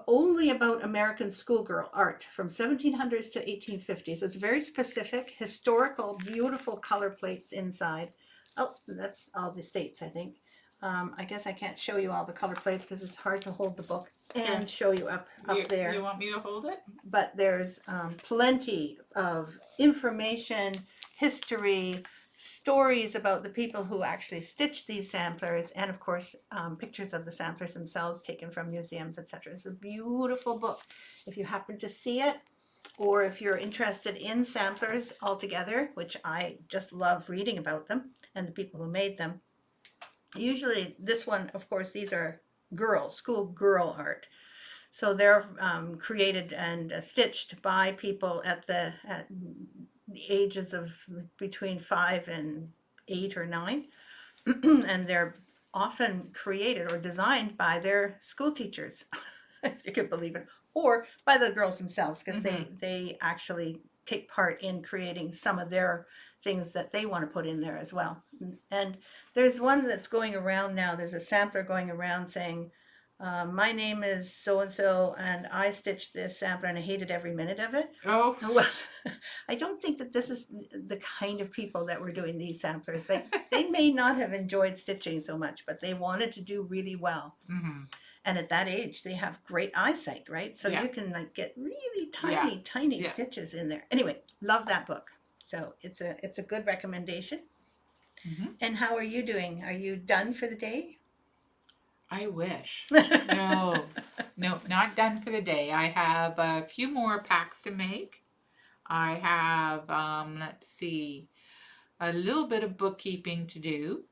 only about American schoolgirl art from 1700s to 1850s. So it's very specific, historical, beautiful color plates inside. Oh, that's all the states, I think. I guess I can't show you all the color plates because it's hard to hold the book and show you up there. You want me to hold it? But there's plenty of information, history, stories about the people who actually stitched these samplers, and of course, pictures of the samplers themselves taken from museums, etc. It's a beautiful book. If you happen to see it, or if you're interested in samplers altogether, which I just love reading about them and the people who made them. Usually this one, of course, these are school girl art. So they're created and stitched by people at the ages of between 5 and 8 or 9, and they're often created or designed by their school teachers, if you can believe it, or by the girls themselves, because they actually take part in creating some of their things that they want to put in there as well. And there's one that's going around now. There's a sampler going around saying, my name is so-and-so, and I stitched this sampler, and I hated every minute of it. Oh, Well, I don't think that this is the kind of people that were doing these samplers. They may not have enjoyed stitching so much, but they wanted to do really well. And at that age, they have great eyesight, right? So you can like get really tiny stitches in there. Anyway, love that book. So it's a good recommendation. And how are you doing? Are you done for the day? I wish. No, not done for the day. I have a few more packs to make. I have, let's see, a little bit of bookkeeping to do.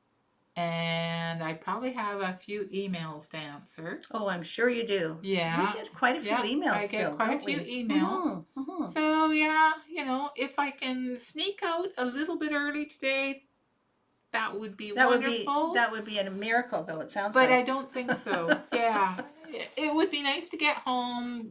And I probably have a few emails to answer. Oh, I'm sure you do. Yeah. We get quite a few emails I get still, quite a don't few we? emails. So, yeah, if I can sneak out a little bit early today, that would be wonderful. That would be a miracle, though, it sounds But like. I don't think so. Yeah. It would be nice to get home,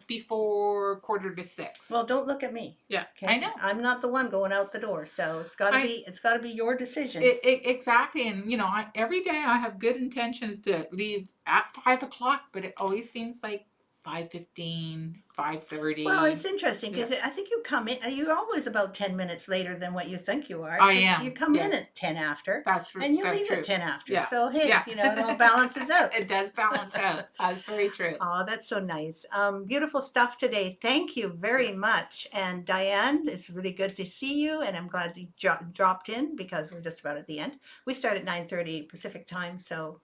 before 5:45. Well, don't look at me. Yeah, Okay? I know. I'm not the one going out the door, so it's got to be your decision. Exactly, and every day I have good intentions to leave at 5:00, but it always seems like 5:15, 5:30. Well, it's interesting because I think you come in. You're always about 10 minutes later than what you think you are. I am. You come in at 10 after. That's true. And you leave at 10 after. So hey, it all balances out. It does balance out. That's very true. Oh, that's so nice. Beautiful stuff today. Thank you very much. And Diane, it's really good to see you, and I'm glad you dropped in because we're just about at the end. We start at 9:30 Pacific time, so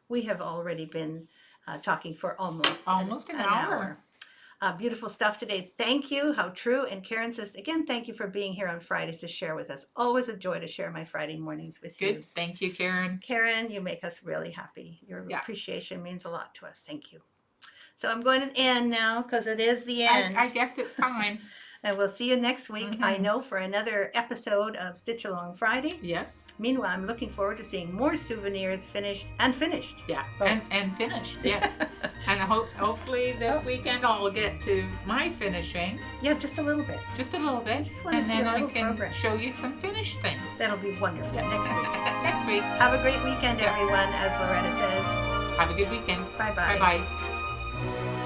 we have already been talking for almost an hour. Beautiful stuff today. Thank you. How true. And Karen says, again, thank you for being here on Fridays to share with us. Always a joy to share my Friday mornings with you. Good. Thank you, Karen. Karen, you make us really happy. Your appreciation means a lot to us. Thank you. So I'm going to end now because it is the end. I guess it's time. And we'll see you next week, I know, for another episode of Stitch Along Friday. Yes. Meanwhile, I'm looking forward to seeing more souvenirs finished. Yeah, and finished, yes. And hopefully this weekend I'll get to my finishing. Yeah, just a little bit. Just a little bit. Just want to see a little progress. Show you some finished things. That'll be wonderful next week. Next week. Have a great weekend, everyone, as Loretta says. Have a good weekend. Bye-bye. Bye-bye.